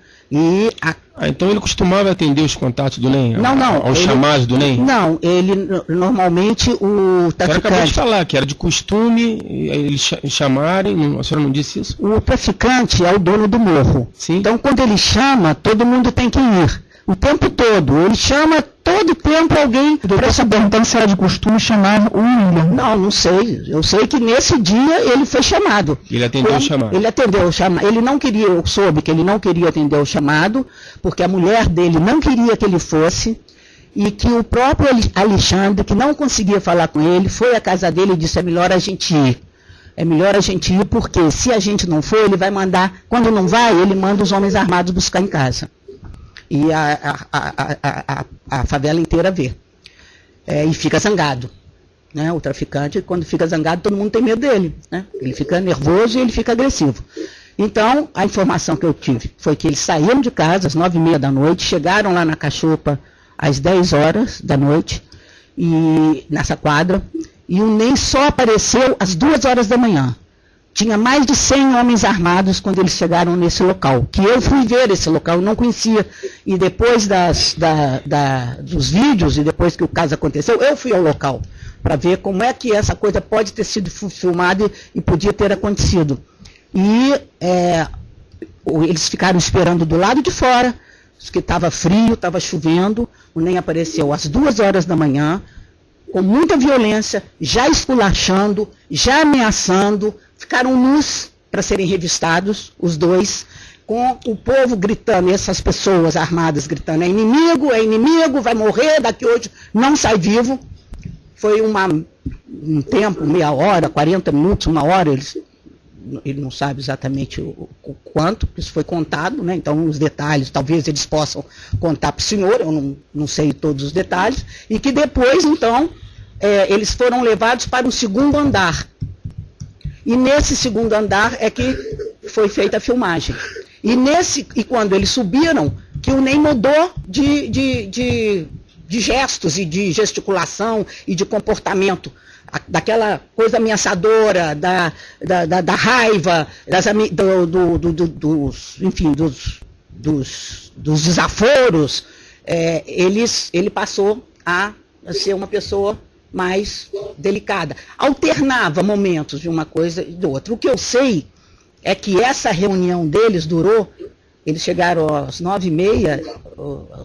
Então ele costumava atender os contatos do NEM? Não. Aos chamados do NEM? Não, ele normalmente o traficante... A senhora acabou de falar que era de costume eles chamarem, a senhora não disse isso? O traficante é o dono do morro. Sim. Então quando ele chama, todo mundo tem que ir. O tempo todo. Ele chama, todo tempo alguém... Eu estou perguntando se era de costume chamar o William. Não sei. Eu sei que nesse dia ele foi chamado. Ele atendeu o chamado. Ele atendeu o chamado. Ele não queria, eu soube que ele não queria atender o chamado, porque a mulher dele não queria que ele fosse, e que o próprio Alexandre, que não conseguia falar com ele, foi à casa dele e disse, é melhor a gente ir. É melhor a gente ir, porque se a gente não for, ele vai mandar, quando não vai, ele manda os homens armados buscar em casa. E a favela inteira vê. E fica zangado. Né? O traficante, quando fica zangado, todo mundo tem medo dele. Né? Ele fica nervoso e ele fica agressivo. Então, a informação que eu tive foi que eles saíram de casa às 9h30 da noite, chegaram lá na Cachopa às 10 horas da noite, e nessa quadra, e o NEM só apareceu às 2 horas da manhã. Tinha mais de 100 homens armados quando eles chegaram nesse local, que eu fui ver esse local, eu não conhecia. E depois dos vídeos, e depois que o caso aconteceu, eu fui ao local, para ver como é que essa coisa pode ter sido filmada e podia ter acontecido. E eles ficaram esperando do lado de fora, que estava frio, estava chovendo, o NEM apareceu às 2 horas da manhã, com muita violência, já esculachando, já ameaçando, ficaram nus para serem revistados, os dois, com o povo gritando, essas pessoas armadas gritando, é inimigo, vai morrer, daqui hoje não sai vivo. Foi um tempo, meia hora, 40 minutos, 1 hora, ele não sabe exatamente o quanto, isso foi contado, né? Então os detalhes, talvez eles possam contar para o senhor, eu não sei todos os detalhes, e que depois, então, eles foram levados para o 2º andar. E nesse 2º andar é que foi feita a filmagem. E quando eles subiram, que o NEM mudou de gestos e de gesticulação e de comportamento, daquela coisa ameaçadora, da raiva, dos desaforos, ele passou a ser uma pessoa mais delicada. Alternava momentos de uma coisa e de outra. O que eu sei é que essa reunião deles durou, eles chegaram às 9h30,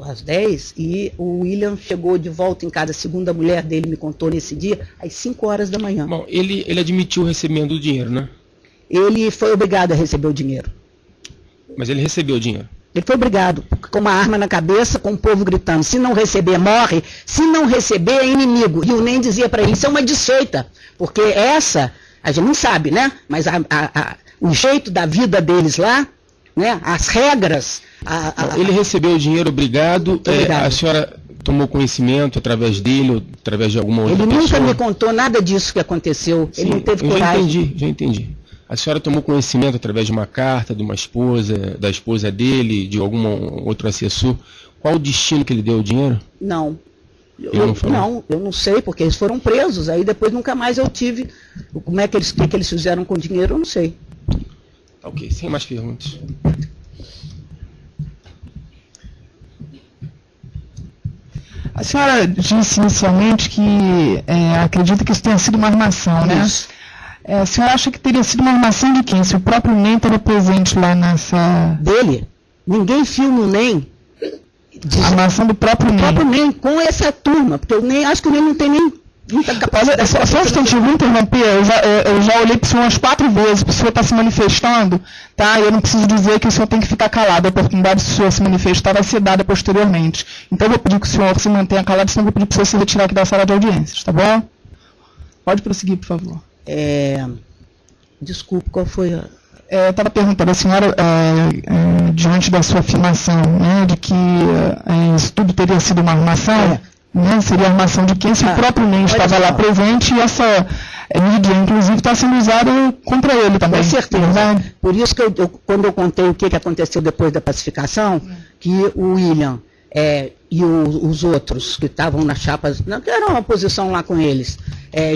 às 10, e o William chegou de volta em casa, segundo a mulher dele me contou nesse dia, às 5 horas da manhã. Bom, ele admitiu o recebimento do dinheiro, né? Ele foi obrigado a receber o dinheiro. Mas ele recebeu o dinheiro? Ele foi obrigado, com uma arma na cabeça, com o povo gritando, se não receber, morre, se não receber, é inimigo. E o NEM dizia para ele, isso é uma desfeita, porque a gente não sabe, né? Mas o jeito da vida deles lá, né? As regras... Ele recebeu o dinheiro, obrigado. A senhora tomou conhecimento através dele ou através de alguma outra pessoa? Ele nunca me contou nada disso que aconteceu. Sim, ele não teve coragem. Já entendi. A senhora tomou conhecimento através de uma carta, de uma esposa, da esposa dele, de algum outro assessor? Qual o destino que ele deu o dinheiro? Não. Eu não sei, porque eles foram presos. Aí depois nunca mais eu tive. Como é que eles fizeram com o dinheiro, eu não sei. Ok, sem mais perguntas. A senhora disse inicialmente que acredita que isso tenha sido uma armação, né? Isso. A senhora acha que teria sido uma armação de quem? Se o próprio NEM estava presente lá nessa... Dele. Ninguém filma o NEM. A armação do próprio NEM. O próprio NEM, com essa turma. Porque acho que o NEM não tem nem muita capacidade. Olha, só um instantinho, vou interromper. Eu já olhei para o senhor umas 4 vezes. O senhor está se manifestando, tá? Eu não preciso dizer que o senhor tem que ficar calado. A oportunidade do senhor se manifestar vai ser dada posteriormente. Então eu vou pedir que o senhor se mantenha calado, senão eu vou pedir para o senhor se retirar aqui da sala de audiências, tá bom? Pode prosseguir, por favor. Desculpe, qual foi a... Eu estava perguntando à senhora, diante da sua afirmação, né, de que isso tudo teria sido uma armação, né, seria armação de quem? Se o próprio NEM estava lá presente e essa mídia, inclusive, está sendo usada contra ele também. Com certeza. Por isso que quando eu contei o que aconteceu depois da pacificação, que o William e os outros que estavam nas chapas, que era uma oposição lá com eles,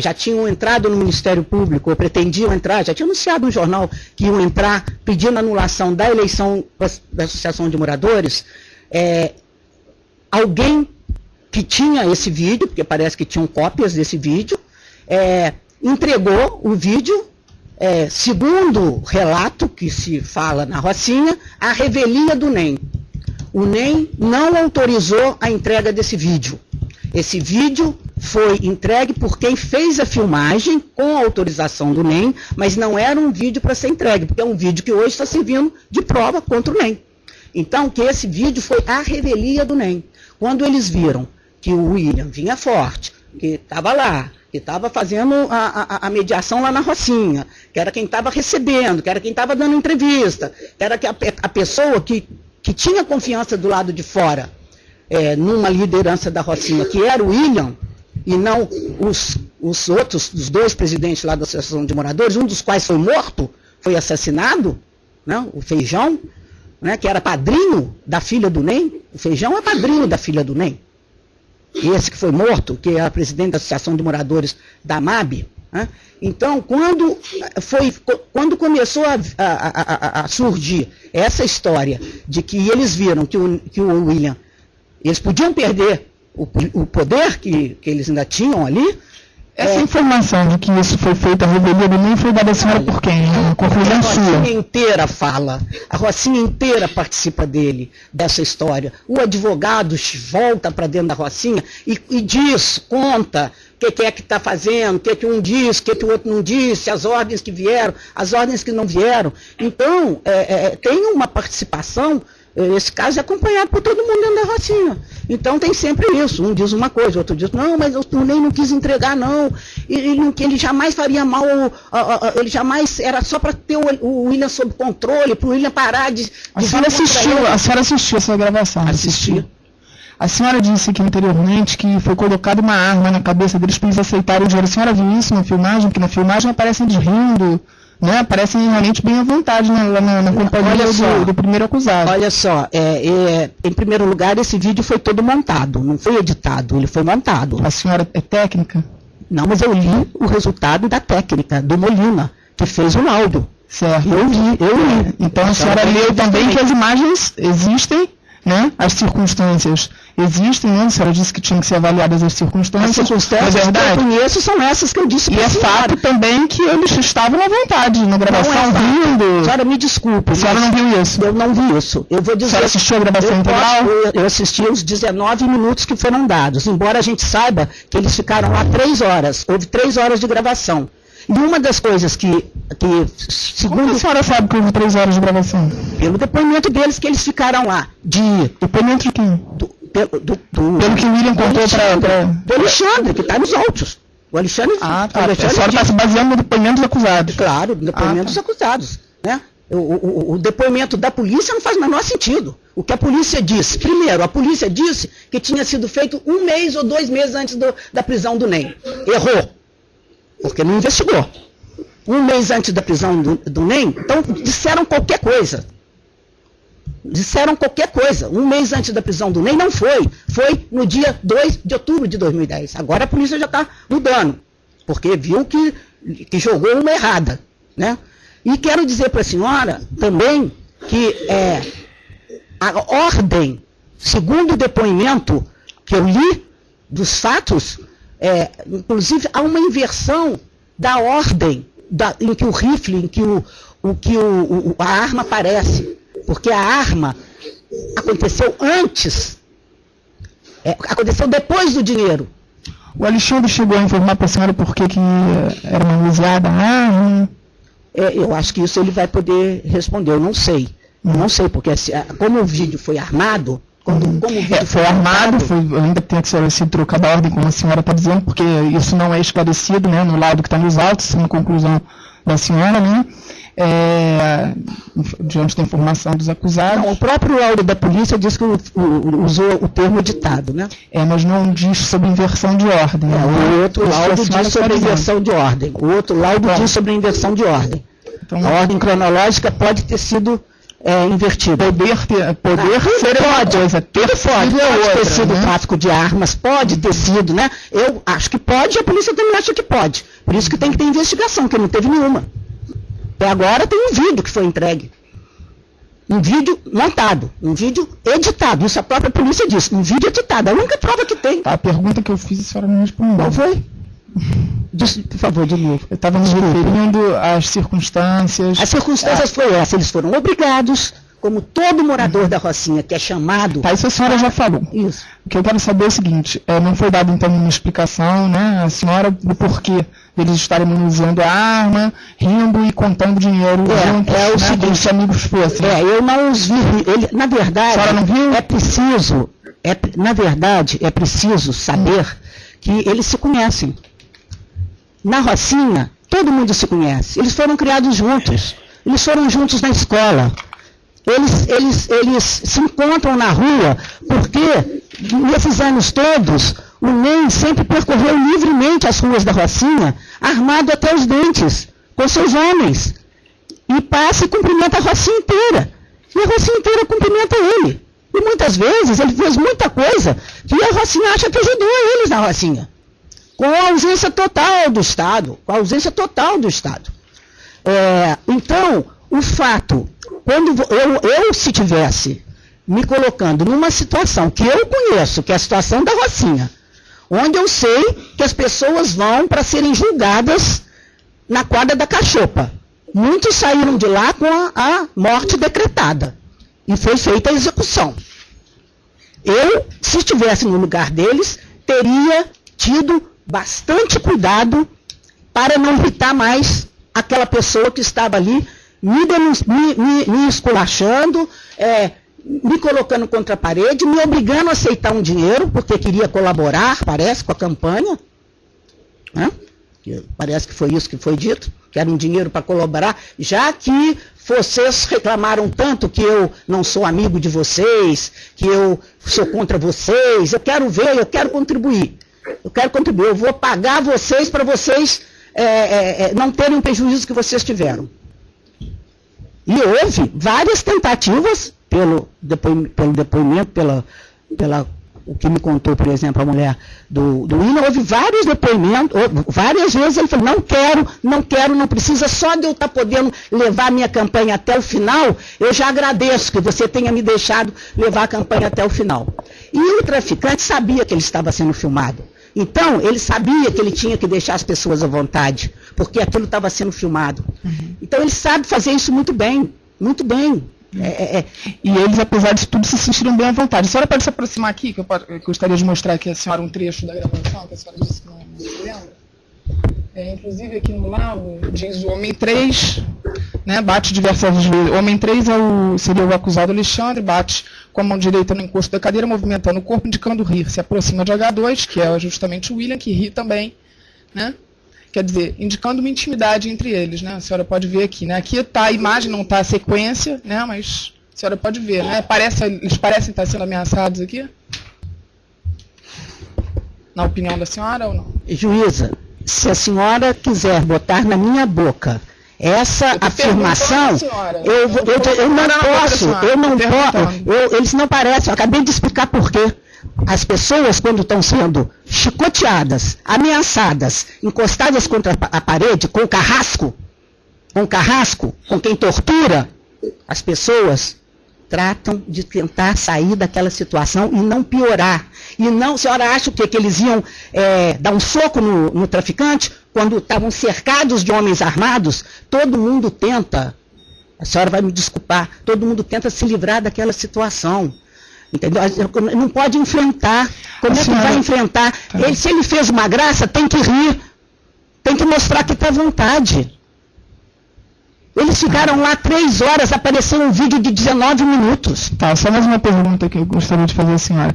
já tinham entrado no Ministério Público, ou pretendiam entrar, já tinha anunciado no jornal que iam entrar pedindo anulação da eleição da Associação de Moradores. Alguém que tinha esse vídeo, porque parece que tinham cópias desse vídeo, entregou o vídeo, segundo relato que se fala na Rocinha, a revelia do NEM. o NEM não autorizou a entrega desse vídeo. Esse vídeo foi entregue por quem fez a filmagem com a autorização do NEM, mas não era um vídeo para ser entregue, porque é um vídeo que hoje está servindo de prova contra o NEM. Então, que esse vídeo foi a revelia do NEM. Quando eles viram que o William vinha forte, que estava lá, que estava fazendo a mediação lá na Rocinha, que era quem estava recebendo, que era quem estava dando entrevista, que era a pessoa que tinha confiança do lado de fora, numa liderança da Rocinha, que era o William, e não os outros, os dois presidentes lá da Associação de Moradores, um dos quais foi morto, foi assassinado, né, o Feijão, né, que era padrinho da filha do NEM. O Feijão é padrinho da filha do NEM. Esse que foi morto, que era presidente da Associação de Moradores da MAB. Né? Então, quando começou a surgir essa história de que eles viram que o William, eles podiam perder o poder que eles ainda tinham ali. Essa informação de que isso foi feito, a revelia do NEM, foi dada a senhora por quem? Uma conclusão sua. A Rocinha inteira fala, a Rocinha inteira participa dessa história. O advogado volta para dentro da Rocinha e diz, conta o que é que está fazendo, o que um disse, o que o outro não disse, as ordens que vieram, as ordens que não vieram. Então, tem uma participação. Esse caso é acompanhado por todo mundo dentro da Rocinha. Então tem sempre isso. Um diz uma coisa, o outro diz, não, mas o NEM não quis entregar, não. Ele jamais faria mal, ele jamais, era só para ter o William sob controle, para o William parar de a senhora assistiu essa gravação? Assisti. A senhora disse aqui anteriormente que foi colocada uma arma na cabeça deles para eles aceitarem o dinheiro. A senhora viu isso na filmagem? Porque na filmagem aparecem eles rindo, né? Parecem realmente bem à vontade, né? Lá na companhia do primeiro acusado. Olha só, em primeiro lugar, esse vídeo foi todo montado, não foi editado, ele foi montado. A senhora é técnica? Não, mas eu li o resultado da técnica, do Molina, que fez o laudo. Certo. Eu li. Então a senhora leu também que as imagens existem, né? As circunstâncias existem, né? A senhora disse que tinham que ser avaliadas as circunstâncias. As circunstâncias que eu conheço são essas que eu disse. E é fato também que eles estavam à vontade na gravação, rindo. A senhora me desculpe. A senhora não viu isso? Eu não vi isso. Eu vou dizer. A senhora assistiu a gravação integral? Eu assisti os 19 minutos que foram dados, embora a gente saiba que eles ficaram lá 3 horas. Houve 3 horas de gravação. E uma das coisas que segundo... Como a senhora sabe que houve 3 horas de gravação? Pelo depoimento deles que eles ficaram lá. Depoimento de quem? Pelo que o William contou para... Do Alexandre, que está nos autos. O Alexandre... Ah, tá. A senhora está se baseando no depoimento dos acusados. Claro, no depoimento dos acusados. Né? O depoimento da polícia não faz o menor sentido. O que a polícia disse? Primeiro, a polícia disse que tinha sido feito 1 mês ou 2 meses antes da prisão do NEM. Errou. Porque não investigou. 1 mês antes da prisão do NEM, então disseram qualquer coisa. Disseram qualquer coisa. 1 mês antes da prisão do NEM não foi. Foi no dia 2 de outubro de 2010. Agora a polícia já está mudando. Porque viu que jogou uma errada. Né? E quero dizer para a senhora também que a ordem, segundo o depoimento que eu li dos fatos, inclusive há uma inversão da ordem em que o rifle, em que a arma aparece. Porque a arma aconteceu antes, aconteceu depois do dinheiro. O Alexandre chegou a informar para a senhora por que era manuseada a arma? Eu acho que isso ele vai poder responder, eu não sei. Não sei, porque como o vídeo foi armado, como o vídeo foi armado, ainda tem que ser trocada a ordem, como a senhora está dizendo, porque isso não é esclarecido, né, no laudo que está nos autos, isso é uma conclusão da senhora, né? Diante da informação dos acusados. Não, o próprio laudo da polícia diz que usou o termo editado, né? Mas não diz sobre inversão de ordem. O outro laudo diz sobre inversão de ordem. O outro laudo diz sobre inversão de ordem. Então, a ordem cronológica pode ter sido invertida. Poder ser uma coisa, ter ter sido tráfico de armas, pode ter sido, né? Eu acho que pode, e a polícia também acha que pode. Por isso que tem que ter investigação, que não teve nenhuma. Até agora tem um vídeo que foi entregue. Um vídeo montado, um vídeo editado. Isso a própria polícia disse. Um vídeo editado. A única prova que tem. A pergunta que eu fiz, a senhora não respondeu. Qual foi? Por favor, de novo. Eu estava me referindo às circunstâncias. As circunstâncias foi essa. Eles foram obrigados, como todo morador da Rocinha que é chamado... Tá, isso a senhora já falou. Isso. O que eu quero saber é o seguinte, não foi dado então uma explicação, né, a senhora, do porquê eles estarem usando a arma, rindo e contando dinheiro juntos, o né, seguinte, como se amigos fossem. Eu não os vi, na verdade, a senhora não viu? Na verdade, é preciso saber que eles se conhecem. Na Rocinha, todo mundo se conhece, eles foram criados juntos, eles foram juntos na escola. Eles se encontram na rua porque, nesses anos todos, o NEM sempre percorreu livremente as ruas da Rocinha, armado até os dentes, com seus homens. E passa e cumprimenta a Rocinha inteira. E a Rocinha inteira cumprimenta ele. E muitas vezes ele fez muita coisa que a Rocinha acha que ajudou eles na Rocinha. Com a ausência total do Estado. Então, o fato... Quando eu se tivesse me colocando numa situação que eu conheço, que é a situação da Rocinha, onde eu sei que as pessoas vão para serem julgadas na quadra da cachopa. Muitos saíram de lá com a morte decretada. E foi feita a execução. Eu, se estivesse no lugar deles, teria tido bastante cuidado para não irritar mais aquela pessoa que estava ali me esculachando, me colocando contra a parede, me obrigando a aceitar um dinheiro, porque queria colaborar, parece, com a campanha. Né? Parece que foi isso que foi dito, que era um dinheiro para colaborar, já que vocês reclamaram tanto que eu não sou amigo de vocês, que eu sou contra vocês, eu quero contribuir. Eu vou pagar vocês para vocês não terem o prejuízo que vocês tiveram. E houve várias tentativas, pelo depoimento, o que me contou, por exemplo, a mulher do William, houve vários depoimentos, várias vezes ele falou, não quero, não precisa, só de eu estar podendo levar a minha campanha até o final, eu já agradeço que você tenha me deixado levar a campanha até o final. E o traficante sabia que ele estava sendo filmado. Então, ele sabia que ele tinha que deixar as pessoas à vontade, porque aquilo estava sendo filmado. Uhum. Então, ele sabe fazer isso muito bem, muito bem. E eles, apesar disso tudo, se sentiram bem à vontade. A senhora pode se aproximar aqui, que eu gostaria de mostrar aqui a senhora um trecho da gravação, que a senhora disse que não se lembra. Inclusive, aqui no laudo, diz o homem 3, né, bate diversas vezes. O homem 3 seria o acusado Alexandre, bate com a mão direita no encosto da cadeira, movimentando o corpo, indicando rir. Se aproxima de H2, que é justamente o William, que ri também, né? Quer dizer, indicando uma intimidade entre eles, né? A senhora pode ver aqui, né? Aqui está a imagem, não está a sequência, né? Mas a senhora pode ver, né? Eles parecem estar sendo ameaçados aqui? Na opinião da senhora ou não? Juíza, se a senhora quiser botar na minha boca essa afirmação, eu não posso, eles não parecem, eu acabei de explicar por quê. As pessoas, quando estão sendo chicoteadas, ameaçadas, encostadas contra a parede, com carrasco, com quem tortura, as pessoas tratam de tentar sair daquela situação e não piorar. E não, a senhora acha o quê? Que eles iam dar um soco no traficante? Quando estavam cercados de homens armados, todo mundo tenta, a senhora vai me desculpar, todo mundo tenta se livrar daquela situação. Entendeu? Não pode enfrentar. Como é que vai enfrentar? Se ele fez uma graça, tem que rir. Tem que mostrar que está à vontade. Eles ficaram lá 3 horas, apareceu um vídeo de 19 minutos. Tá, só mais uma pergunta que eu gostaria de fazer à senhora.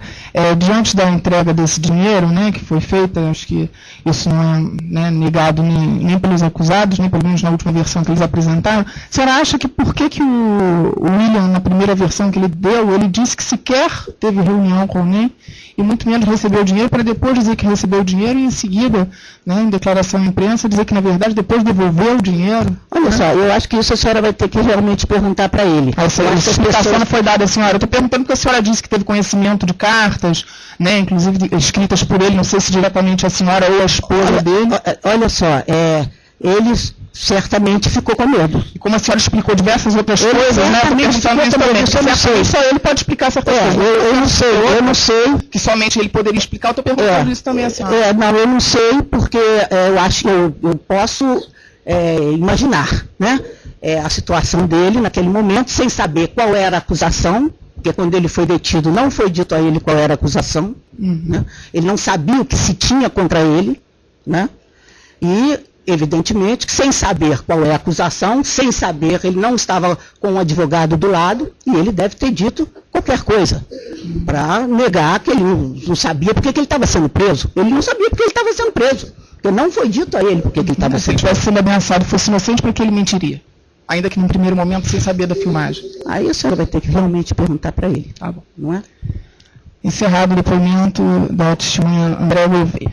Diante da entrega desse dinheiro, né, que foi feita, acho que isso não é, né, negado nem pelos acusados, nem pelo menos na última versão que eles apresentaram, a senhora acha que por que o William, na primeira versão que ele deu, ele disse que sequer teve reunião com ninguém e muito menos recebeu o dinheiro, para depois dizer que recebeu o dinheiro e em seguida, né, em declaração à imprensa, dizer que na verdade depois devolveu o dinheiro? Olha só, eu acho que isso a senhora vai ter que realmente perguntar para ele. Essa explicação não foi dada à senhora. Eu estou perguntando porque a senhora disse que teve conhecimento de cartas, né, inclusive escritas por ele, não sei se diretamente a senhora ou a esposa dele. Olha só, ele certamente ficou com medo. E como a senhora explicou diversas outras coisas, né, só ele pode explicar certas coisas. Eu não sei. Que somente ele poderia explicar, eu estou perguntando isso também à senhora. Não, eu não sei, porque eu acho que eu posso imaginar, né? a situação dele naquele momento, sem saber qual era a acusação, porque quando ele foi detido não foi dito a ele qual era a acusação, né? Ele não sabia o que se tinha contra ele, né? E, evidentemente, sem saber qual é a acusação, sem saber, ele não estava com um advogado do lado, e ele deve ter dito qualquer coisa, para negar que ele não sabia porque que ele estava sendo preso. Ele não sabia porque ele estava sendo preso, porque não foi dito a ele porque que ele estava sendo preso. Se tivesse sido ameaçado e fosse inocente, por que ele mentiria? Ainda que num primeiro momento, sem saber da filmagem. Aí a senhora vai ter que realmente perguntar para ele. Tá bom. Não é? Encerrado o depoimento da testemunha Andréa Gouveia.